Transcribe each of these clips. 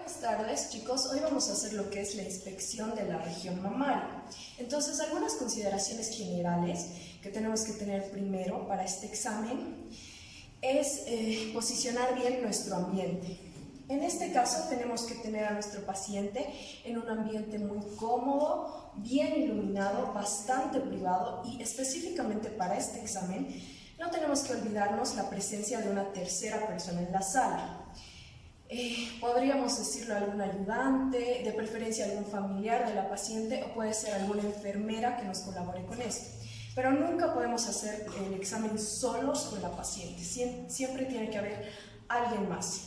Buenas tardes, chicos. Hoy vamos a hacer lo que es la inspección de la región mamaria. Entonces, algunas consideraciones generales que tenemos que tener primero para este examen es posicionar bien nuestro ambiente. En este caso, tenemos que tener a nuestro paciente en un ambiente muy cómodo, bien iluminado, bastante privado y específicamente para este examen no tenemos que olvidarnos la presencia de una tercera persona en la sala. Podríamos decirlo algún ayudante, de preferencia algún familiar de la paciente o puede ser alguna enfermera que nos colabore con esto. Pero nunca podemos hacer el examen solos con la paciente, siempre tiene que haber alguien más.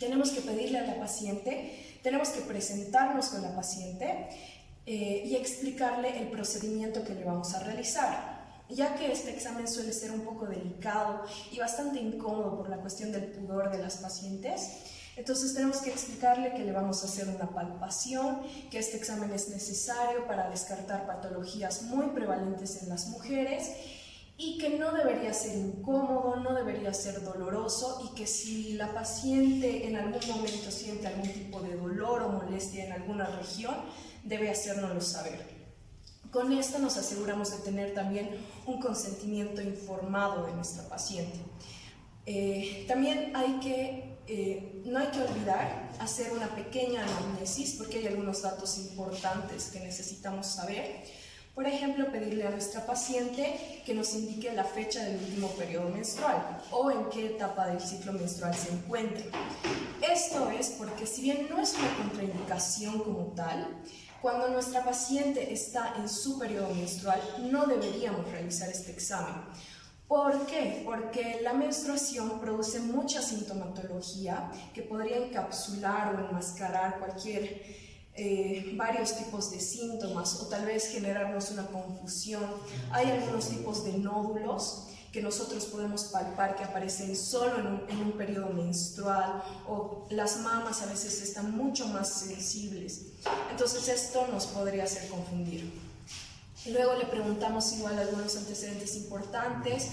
Tenemos que pedirle a la paciente, tenemos que presentarnos con la paciente y explicarle el procedimiento que le vamos a realizar. Ya que este examen suele ser un poco delicado y bastante incómodo por la cuestión del pudor de las pacientes, entonces tenemos que explicarle que le vamos a hacer una palpación, que este examen es necesario para descartar patologías muy prevalentes en las mujeres y que no debería ser incómodo, no debería ser doloroso y que si la paciente en algún momento siente algún tipo de dolor o molestia en alguna región, debe hacérnoslo saber. Con esto nos aseguramos de tener también un consentimiento informado de nuestra paciente. También no hay que olvidar hacer una pequeña anamnesis porque hay algunos datos importantes que necesitamos saber. Por ejemplo, pedirle a nuestra paciente que nos indique la fecha del último periodo menstrual o en qué etapa del ciclo menstrual se encuentra. Esto es porque si bien no es una contraindicación como tal, cuando nuestra paciente está en su periodo menstrual, no deberíamos realizar este examen. ¿Por qué? Porque la menstruación produce mucha sintomatología que podría encapsular o enmascarar varios tipos de síntomas o tal vez generarnos una confusión. Hay algunos tipos de nódulos que nosotros podemos palpar que aparecen solo en un periodo menstrual o las mamas a veces están mucho más sensibles. Entonces esto nos podría hacer confundir. Luego le preguntamos igual algunos antecedentes importantes,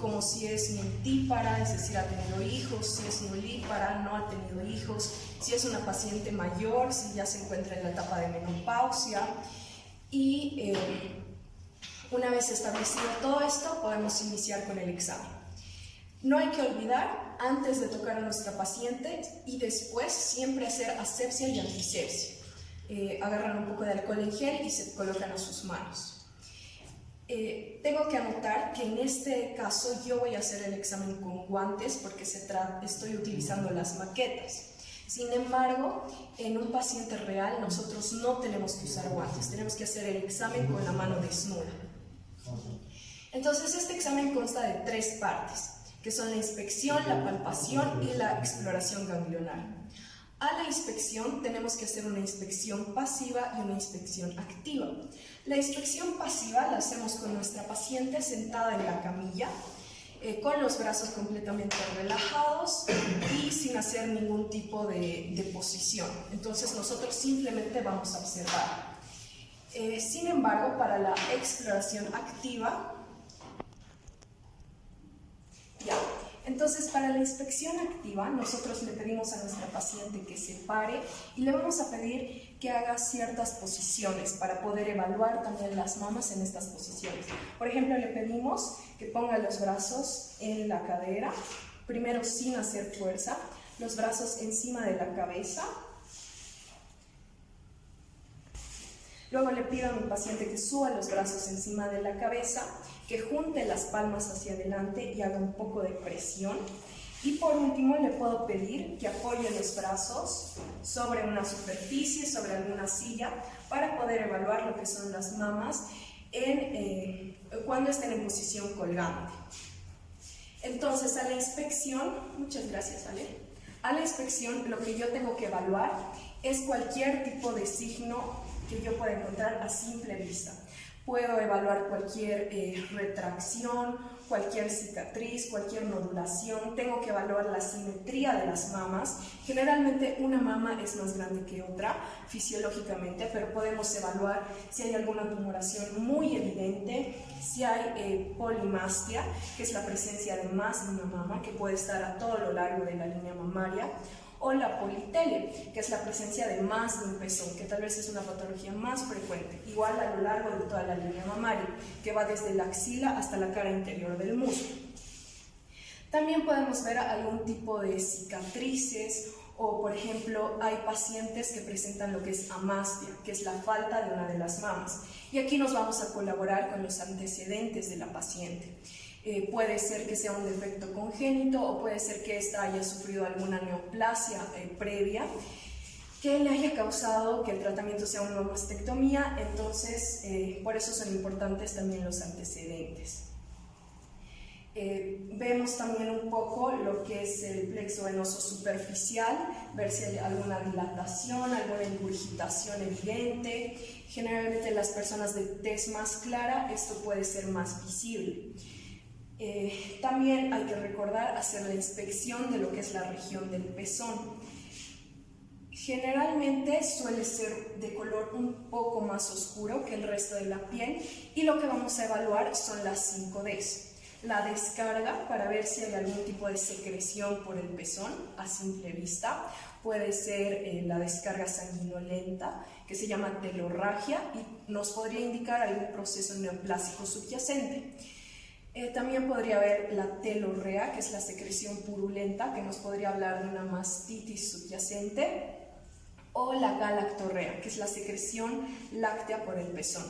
como si es multípara, es decir, ha tenido hijos, si es nulípara, no ha tenido hijos, si es una paciente mayor, si ya se encuentra en la etapa de menopausia. Y una vez establecido todo esto, podemos iniciar con el examen. No hay que olvidar, antes de tocar a nuestra paciente y después, siempre hacer asepsia y antisepsia. Agarran un poco de alcohol en gel y se colocan a sus manos. Tengo que anotar que en este caso yo voy a hacer el examen con guantes porque estoy utilizando las maquetas. Sin embargo, en un paciente real nosotros no tenemos que usar guantes, tenemos que hacer el examen con la mano desnuda. Entonces este examen consta de 3 partes, que son la inspección, la palpación y la exploración ganglionar. A la inspección tenemos que hacer una inspección pasiva y una inspección activa. La inspección pasiva la hacemos con nuestra paciente sentada en la camilla, con los brazos completamente relajados y sin hacer ningún tipo de posición. Entonces nosotros simplemente vamos a observar. Sin embargo, para la exploración activa, entonces, para la inspección activa, nosotros le pedimos a nuestra paciente que se pare y le vamos a pedir que haga ciertas posiciones para poder evaluar también las mamas en estas posiciones. Por ejemplo, le pedimos que ponga los brazos en la cadera, primero sin hacer fuerza, los brazos encima de la cabeza. Luego le pido a mi paciente que suba los brazos encima de la cabeza, que junte las palmas hacia adelante y haga un poco de presión. Y por último le puedo pedir que apoye los brazos sobre una superficie, sobre alguna silla, para poder evaluar lo que son las mamas cuando estén en posición colgante. Entonces a la inspección, muchas gracias Ale, a la inspección lo que yo tengo que evaluar es cualquier tipo de signo que yo pueda encontrar a simple vista. Puedo evaluar cualquier retracción, cualquier cicatriz, cualquier nodulación. Tengo que evaluar la simetría de las mamas. Generalmente una mama es más grande que otra fisiológicamente, pero podemos evaluar si hay alguna tumoración muy evidente, si hay polimastia, que es la presencia de más de una mama, que puede estar a todo lo largo de la línea mamaria, o la politelia, que es la presencia de más de un pezón, que tal vez es una patología más frecuente, igual a lo largo de toda la línea mamaria, que va desde la axila hasta la cara interior del muslo. También podemos ver algún tipo de cicatrices o, por ejemplo, hay pacientes que presentan lo que es amastia, que es la falta de una de las mamas. Y aquí nos vamos a colaborar con los antecedentes de la paciente. Puede ser que sea un defecto congénito o puede ser que ésta haya sufrido alguna neoplasia previa que le haya causado que el tratamiento sea una mastectomía. Entonces, por eso son importantes también los antecedentes. Vemos también un poco lo que es el plexo venoso superficial, ver si hay alguna dilatación, alguna ingurgitación evidente. Generalmente en las personas de tez más clara esto puede ser más visible. También hay que recordar hacer la inspección de lo que es la región del pezón. Generalmente suele ser de color un poco más oscuro que el resto de la piel y lo que vamos a evaluar son las 5 Ds. La descarga para ver si hay algún tipo de secreción por el pezón a simple vista. Puede ser la descarga sanguinolenta, que se llama telorragia y nos podría indicar algún proceso neoplásico subyacente. También podría haber la telorrea, que es la secreción purulenta, que nos podría hablar de una mastitis subyacente, o la galactorrea, que es la secreción láctea por el pezón.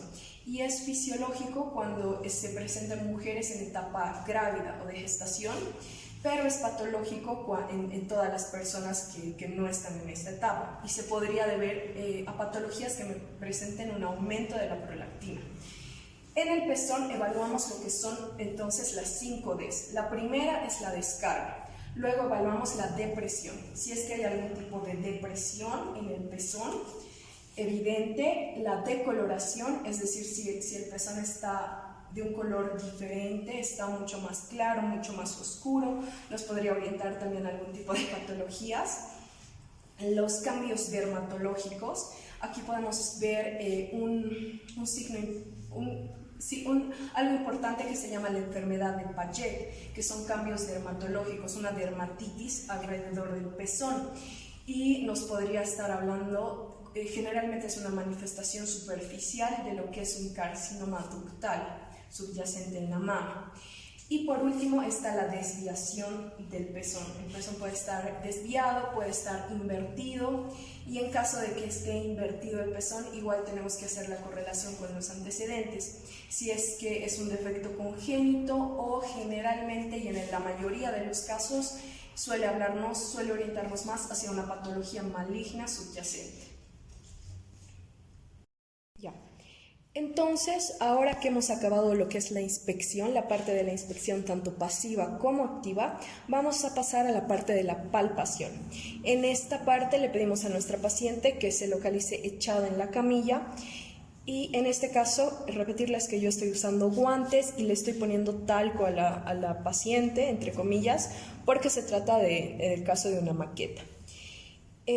Y es fisiológico cuando se presenta en mujeres en etapa grávida o de gestación, pero es patológico en todas las personas que no están en esta etapa y se podría deber a patologías que presenten un aumento de la prolactina. En el pezón evaluamos lo que son entonces las 5 Ds. La primera es la descarga. Luego evaluamos la depresión. Si es que hay algún tipo de depresión en el pezón evidente, la decoloración, es decir, si el pezón está de un color diferente, está mucho más claro, mucho más oscuro, nos podría orientar también a algún tipo de patologías. Los cambios dermatológicos, aquí podemos ver algo importante que se llama la enfermedad de Paget, que son cambios dermatológicos, una dermatitis alrededor del pezón, y nos podría estar hablando, generalmente es una manifestación superficial de lo que es un carcinoma ductal subyacente en la mama. Y por último está la desviación del pezón. El pezón puede estar desviado, puede estar invertido, y en caso de que esté invertido el pezón, igual tenemos que hacer la correlación con los antecedentes. Si es que es un defecto congénito o generalmente, y en la mayoría de los casos, suele orientarnos más hacia una patología maligna subyacente. Ya. Entonces, ahora que hemos acabado lo que es la inspección, la parte de la inspección tanto pasiva como activa, vamos a pasar a la parte de la palpación. En esta parte le pedimos a nuestra paciente que se localice echada en la camilla y en este caso, repetirles que yo estoy usando guantes y le estoy poniendo talco a la paciente, entre comillas, porque se trata del caso de una maqueta.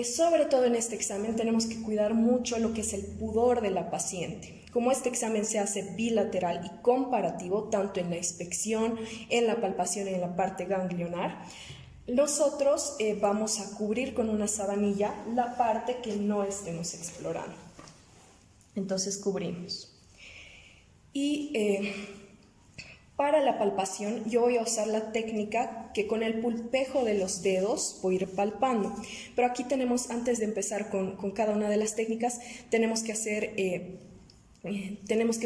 Sobre todo en este examen tenemos que cuidar mucho lo que es el pudor de la paciente. Como este examen se hace bilateral y comparativo, tanto en la inspección, en la palpación y en la parte ganglionar, nosotros vamos a cubrir con una sabanilla la parte que no estemos explorando. Entonces cubrimos. Y para la palpación yo voy a usar la técnica que con el pulpejo de los dedos voy a ir palpando. Pero aquí tenemos, antes de empezar con cada una de las técnicas, tenemos que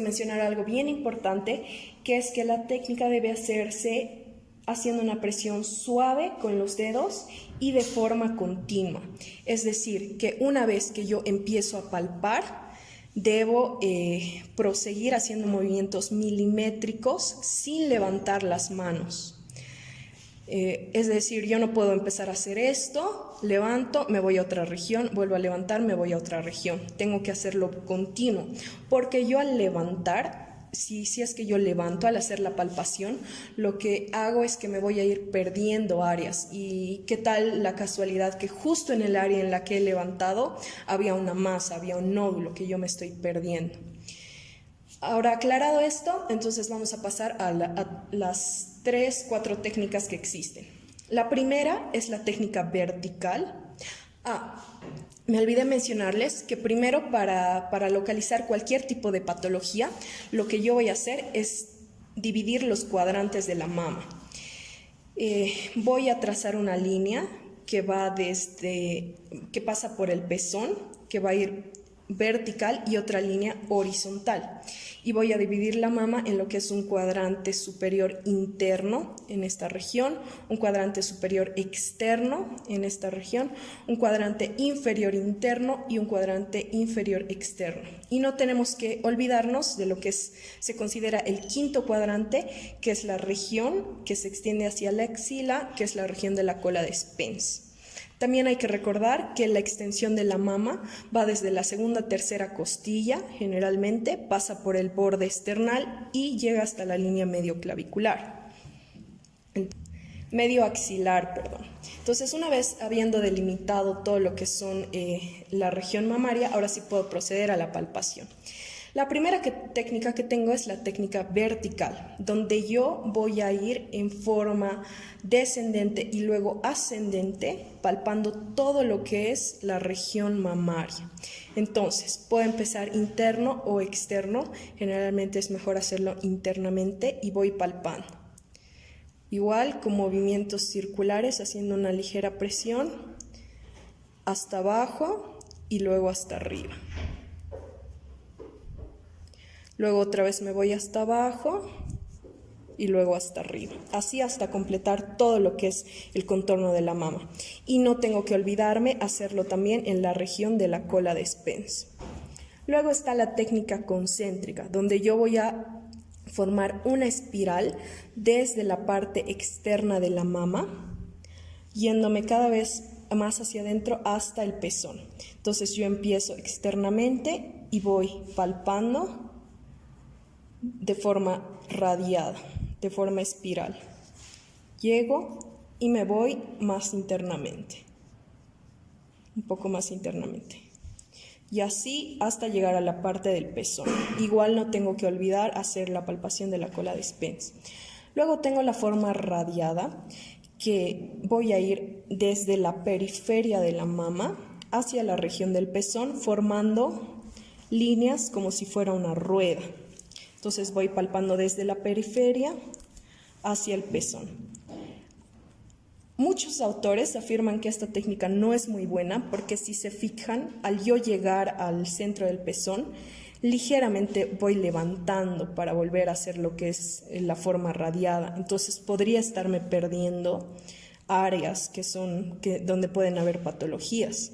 mencionar algo bien importante, que es que la técnica debe hacerse haciendo una presión suave con los dedos y de forma continua. Es decir, que una vez que yo empiezo a palpar, debo proseguir haciendo movimientos milimétricos sin levantar las manos. Es decir, yo no puedo empezar a hacer esto, levanto, me voy a otra región, vuelvo a levantar, me voy a otra región. Tengo que hacerlo continuo, porque yo al levantar, si es que yo levanto al hacer la palpación, lo que hago es que me voy a ir perdiendo áreas. Y qué tal la casualidad que justo en el área en la que he levantado había una masa, había un nódulo que yo me estoy perdiendo. Ahora, aclarado esto, entonces vamos a pasar a las 3-4 técnicas que existen. La primera es la técnica vertical. Me olvidé mencionarles que primero para localizar cualquier tipo de patología, lo que yo voy a hacer es dividir los cuadrantes de la mama. Voy a trazar una línea que pasa por el pezón, que va a ir vertical, y otra línea horizontal. Y voy a dividir la mama en lo que es un cuadrante superior interno en esta región, un cuadrante superior externo en esta región, un cuadrante inferior interno y un cuadrante inferior externo. Y no tenemos que olvidarnos de lo que se considera el quinto cuadrante, que es la región que se extiende hacia la axila, que es la región de la cola de Spence. También hay que recordar que la extensión de la mama va desde la segunda a tercera costilla, generalmente, pasa por el borde esternal y llega hasta la línea medio axilar, perdón. Entonces, una vez habiendo delimitado todo lo que son la región mamaria, ahora sí puedo proceder a la palpación. La primera técnica que tengo es la técnica vertical, donde yo voy a ir en forma descendente y luego ascendente, palpando todo lo que es la región mamaria. Entonces, puedo empezar interno o externo, generalmente es mejor hacerlo internamente, y voy palpando. Igual con movimientos circulares, haciendo una ligera presión hasta abajo y luego hasta arriba. Luego otra vez me voy hasta abajo y luego hasta arriba. Así hasta completar todo lo que es el contorno de la mama. Y no tengo que olvidarme hacerlo también en la región de la cola de Spence. Luego está la técnica concéntrica, donde yo voy a formar una espiral desde la parte externa de la mama, yéndome cada vez más hacia adentro hasta el pezón. Entonces yo empiezo externamente y voy palpando de forma radiada, de forma espiral. Llego y me voy más internamente, un poco más internamente. Y así hasta llegar a la parte del pezón. Igual no tengo que olvidar hacer la palpación de la cola de Spence. Luego tengo la forma radiada, que voy a ir desde la periferia de la mama hacia la región del pezón, formando líneas como si fuera una rueda. Entonces voy palpando desde la periferia hacia el pezón. Muchos autores afirman que esta técnica no es muy buena porque, si se fijan, al yo llegar al centro del pezón, ligeramente voy levantando para volver a hacer lo que es la forma radiada. Entonces podría estarme perdiendo áreas donde pueden haber patologías.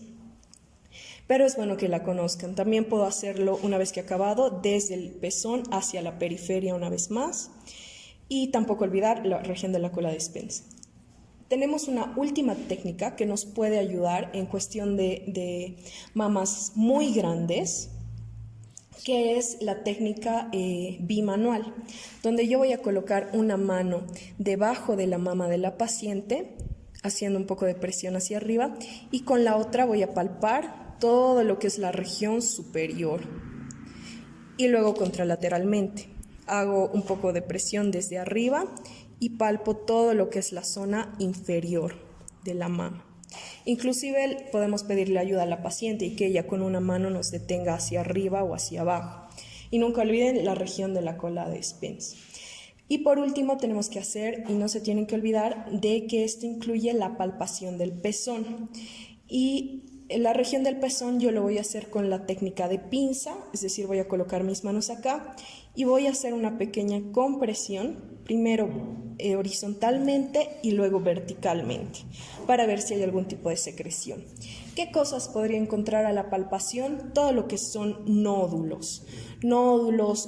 Pero es bueno que la conozcan. También puedo hacerlo, una vez que he acabado, desde el pezón hacia la periferia una vez más. Y tampoco olvidar la región de la cola de Spence. Tenemos una última técnica que nos puede ayudar en cuestión de mamas muy grandes, que es la técnica bimanual, donde yo voy a colocar una mano debajo de la mama de la paciente, haciendo un poco de presión hacia arriba, y con la otra voy a palpar todo lo que es la región superior. Y luego contralateralmente hago un poco de presión desde arriba y palpo todo lo que es la zona inferior de la mama. Inclusive podemos pedirle ayuda a la paciente y que ella con una mano nos detenga hacia arriba o hacia abajo. Y nunca olviden la región de la cola de Spence. Y por último tenemos que hacer, y no se tienen que olvidar, de que esto incluye la palpación del pezón. Y en la región del pezón yo lo voy a hacer con la técnica de pinza, es decir, voy a colocar mis manos acá y voy a hacer una pequeña compresión, primero horizontalmente y luego verticalmente, para ver si hay algún tipo de secreción. ¿Qué cosas podría encontrar a la palpación? Todo lo que son nódulos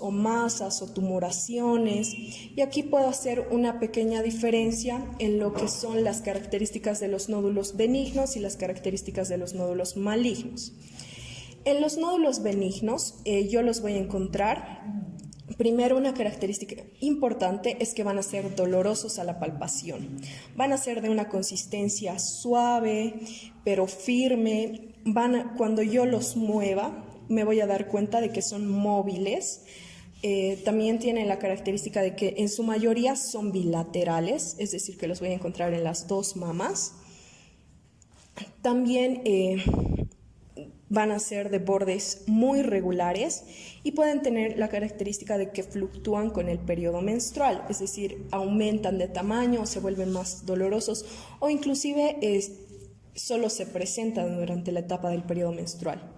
o masas o tumoraciones, y aquí puedo hacer una pequeña diferencia en lo que son las características de los nódulos benignos y las características de los nódulos malignos. En los nódulos benignos yo los voy a encontrar. Primero, una característica importante es que van a ser dolorosos a la palpación. Van a ser de una consistencia suave, pero firme. Cuando yo los mueva, me voy a dar cuenta de que son móviles. También tienen la característica de que en su mayoría son bilaterales, es decir, que los voy a encontrar en las dos mamas. También van a ser de bordes muy regulares y pueden tener la característica de que fluctúan con el periodo menstrual, es decir, aumentan de tamaño o se vuelven más dolorosos o inclusive solo se presentan durante la etapa del periodo menstrual.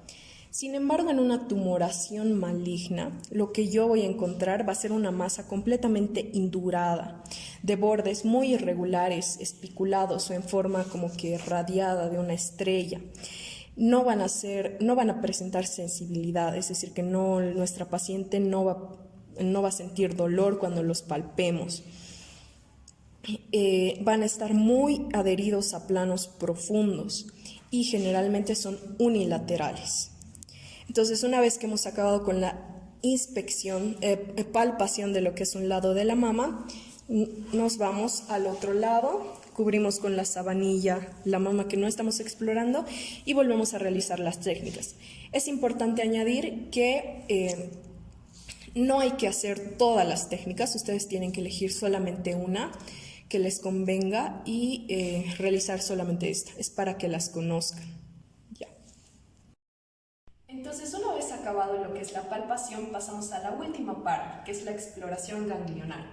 Sin embargo, en una tumoración maligna, lo que yo voy a encontrar va a ser una masa completamente indurada, de bordes muy irregulares, espiculados o en forma como que radiada de una estrella. No van a presentar sensibilidad, es decir, que nuestra paciente no va a sentir dolor cuando los palpemos. Van a estar muy adheridos a planos profundos y generalmente son unilaterales. Entonces, una vez que hemos acabado con la inspección, palpación de lo que es un lado de la mama, nos vamos al otro lado, cubrimos con la sabanilla la mama que no estamos explorando y volvemos a realizar las técnicas. Es importante añadir que no hay que hacer todas las técnicas, ustedes tienen que elegir solamente una que les convenga y realizar solamente esta, es para que las conozcan. Ya. Entonces, una vez acabado lo que es la palpación, pasamos a la última parte, que es la exploración ganglionar.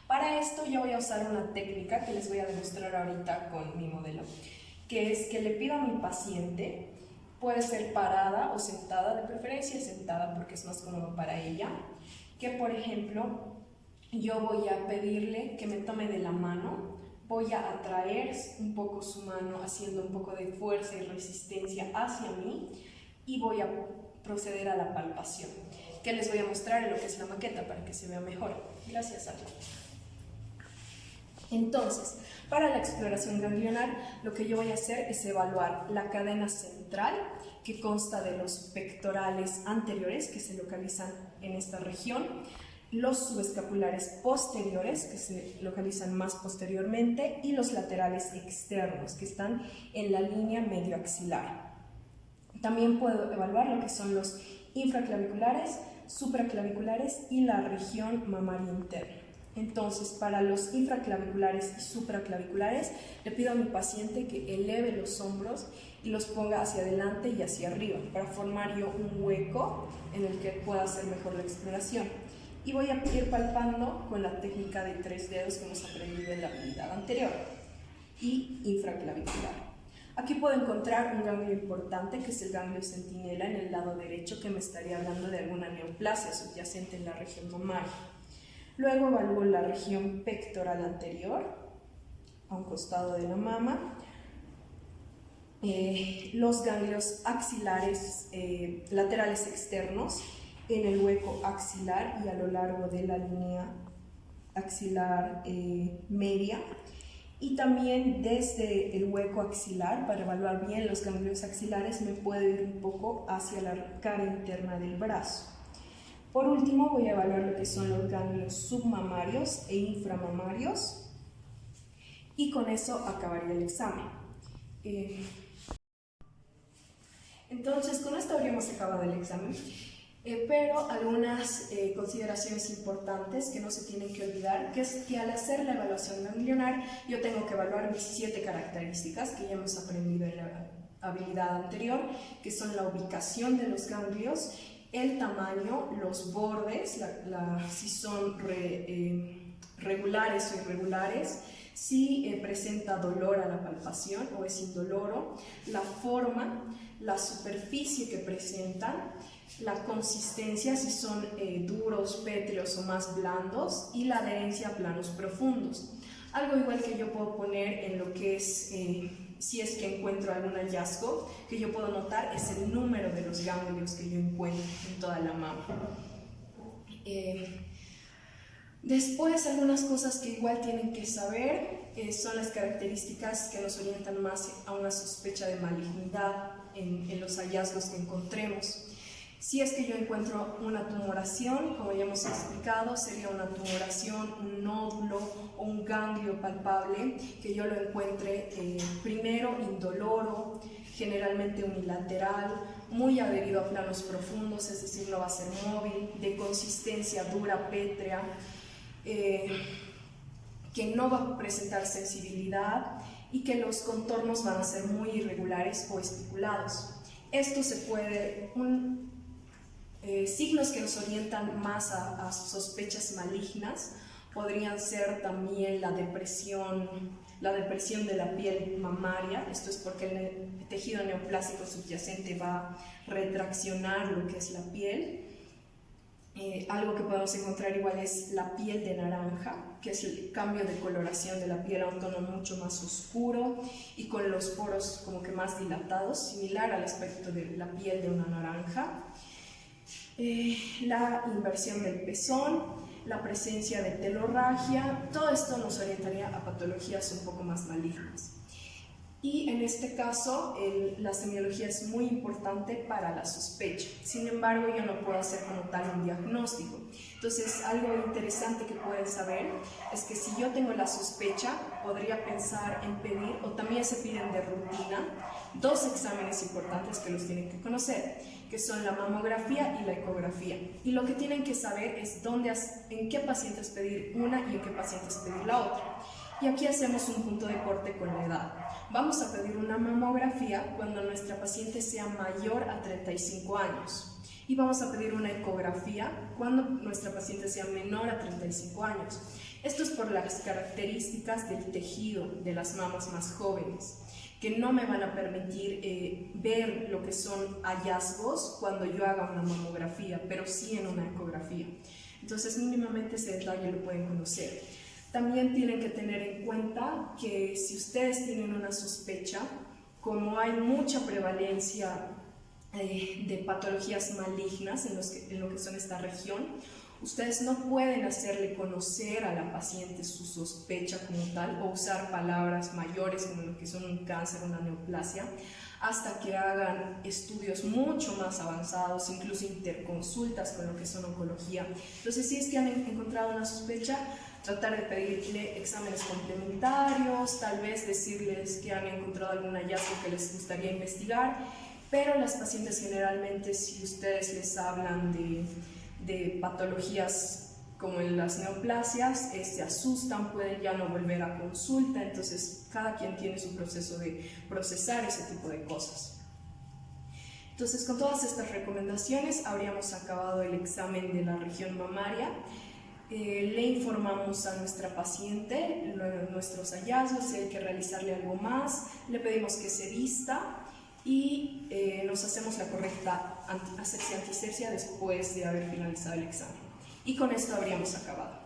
Para esto yo voy a usar una técnica que les voy a demostrar ahorita con mi modelo, que es que le pido a mi paciente, puede ser parada o sentada, de preferencia sentada porque es más cómodo para ella, que por ejemplo yo voy a pedirle que me tome de la mano, voy a atraer un poco su mano haciendo un poco de fuerza y resistencia hacia mí y voy a proceder a la palpación, que les voy a mostrar en lo que es la maqueta para que se vea mejor. Gracias, Ana. Entonces, para la exploración ganglionar, lo que yo voy a hacer es evaluar la cadena central, que consta de los pectorales anteriores, que se localizan en esta región, los subescapulares posteriores, que se localizan más posteriormente, y los laterales externos, que están en la línea medioaxilar. También puedo evaluar lo que son los infraclaviculares, supraclaviculares y la región mamaria interna. Entonces, para los infraclaviculares y supraclaviculares, le pido a mi paciente que eleve los hombros y los ponga hacia adelante y hacia arriba para formar yo un hueco en el que pueda hacer mejor la exploración. Y voy a ir palpando con la técnica de 3 dedos que hemos aprendido en la habilidad anterior y infraclavicular. Aquí puedo encontrar un ganglio importante, que es el ganglio centinela en el lado derecho, que me estaría hablando de alguna neoplasia subyacente en la región mamaria. Luego evalúo la región pectoral anterior, a un costado de la mama, los ganglios axilares laterales externos en el hueco axilar y a lo largo de la línea axilar media, y también desde el hueco axilar, para evaluar bien los ganglios axilares, me puedo ir un poco hacia la cara interna del brazo. Por último, voy a evaluar lo que son los ganglios submamarios e inframamarios, y con eso acabaría el examen. Entonces, con esto habríamos acabado el examen. Pero algunas consideraciones importantes que no se tienen que olvidar, que es que al hacer la evaluación ganglionar yo tengo que evaluar mis 7 características que ya hemos aprendido en la habilidad anterior, que son la ubicación de los ganglios, el tamaño, los bordes, si son regulares o irregulares, si presenta dolor a la palpación o es indoloro, la forma, la superficie que presentan, la consistencia, si son duros, pétreos o más blandos, y la adherencia a planos profundos. Algo igual que yo puedo poner en lo que es, si es que encuentro algún hallazgo, que yo puedo notar es el número de los ganglios que yo encuentro en toda la mama. Después, algunas cosas que igual tienen que saber son las características que nos orientan más a una sospecha de malignidad en los hallazgos que encontremos. Si es que yo encuentro una tumoración, como ya hemos explicado, sería una tumoración, un nódulo o un ganglio palpable, que yo lo encuentre primero indoloro, generalmente unilateral, muy adherido a planos profundos, es decir, no va a ser móvil, de consistencia dura, pétrea, que no va a presentar sensibilidad y que los contornos van a ser muy irregulares o especulados. Esto se puede, signos que nos orientan más a sospechas malignas podrían ser también la depresión de la piel mamaria. Esto es porque el tejido neoplásico subyacente va a retraccionar lo que es la piel. Algo que podemos encontrar igual es la piel de naranja, que es el cambio de coloración de la piel a un tono mucho más oscuro y con los poros como que más dilatados, similar al aspecto de la piel de una naranja. La inversión del pezón, la presencia de telorragia, todo esto nos orientaría a patologías un poco más malignas. Y en este caso, la semiología es muy importante para la sospecha. Sin embargo, yo no puedo hacer como tal un diagnóstico. Entonces, algo interesante que pueden saber es que si yo tengo la sospecha, podría pensar en pedir, o también se piden de rutina, 2 exámenes importantes que los tienen que conocer, que son la mamografía y la ecografía. Y lo que tienen que saber es en qué pacientes pedir una y en qué pacientes pedir la otra. Y aquí hacemos un punto de corte con la edad. Vamos a pedir una mamografía cuando nuestra paciente sea mayor a 35 años. Y vamos a pedir una ecografía cuando nuestra paciente sea menor a 35 años. Esto es por las características del tejido de las mamas más jóvenes, que no me van a permitir ver lo que son hallazgos cuando yo haga una mamografía, pero sí en una ecografía. Entonces, mínimamente ese detalle lo pueden conocer. También tienen que tener en cuenta que si ustedes tienen una sospecha, como hay mucha prevalencia de patologías malignas en lo que son esta región, ustedes no pueden hacerle conocer a la paciente su sospecha como tal o usar palabras mayores como lo que son un cáncer, una neoplasia, hasta que hagan estudios mucho más avanzados, incluso interconsultas con lo que son oncología. Entonces, si es que han encontrado una sospecha, tratar de pedirle exámenes complementarios, tal vez decirles que han encontrado algún hallazgo que les gustaría investigar, pero las pacientes generalmente, si ustedes les hablan de patologías como en las neoplasias, se asustan, pueden ya no volver a consulta. Entonces cada quien tiene su proceso de procesar ese tipo de cosas. Entonces, con todas estas recomendaciones habríamos acabado el examen de la región mamaria. Le informamos a nuestra paciente nuestros hallazgos, si hay que realizarle algo más, le pedimos que se vista y nos hacemos la correcta asepsia antisepsia después de haber finalizado el examen. Y con esto habríamos acabado.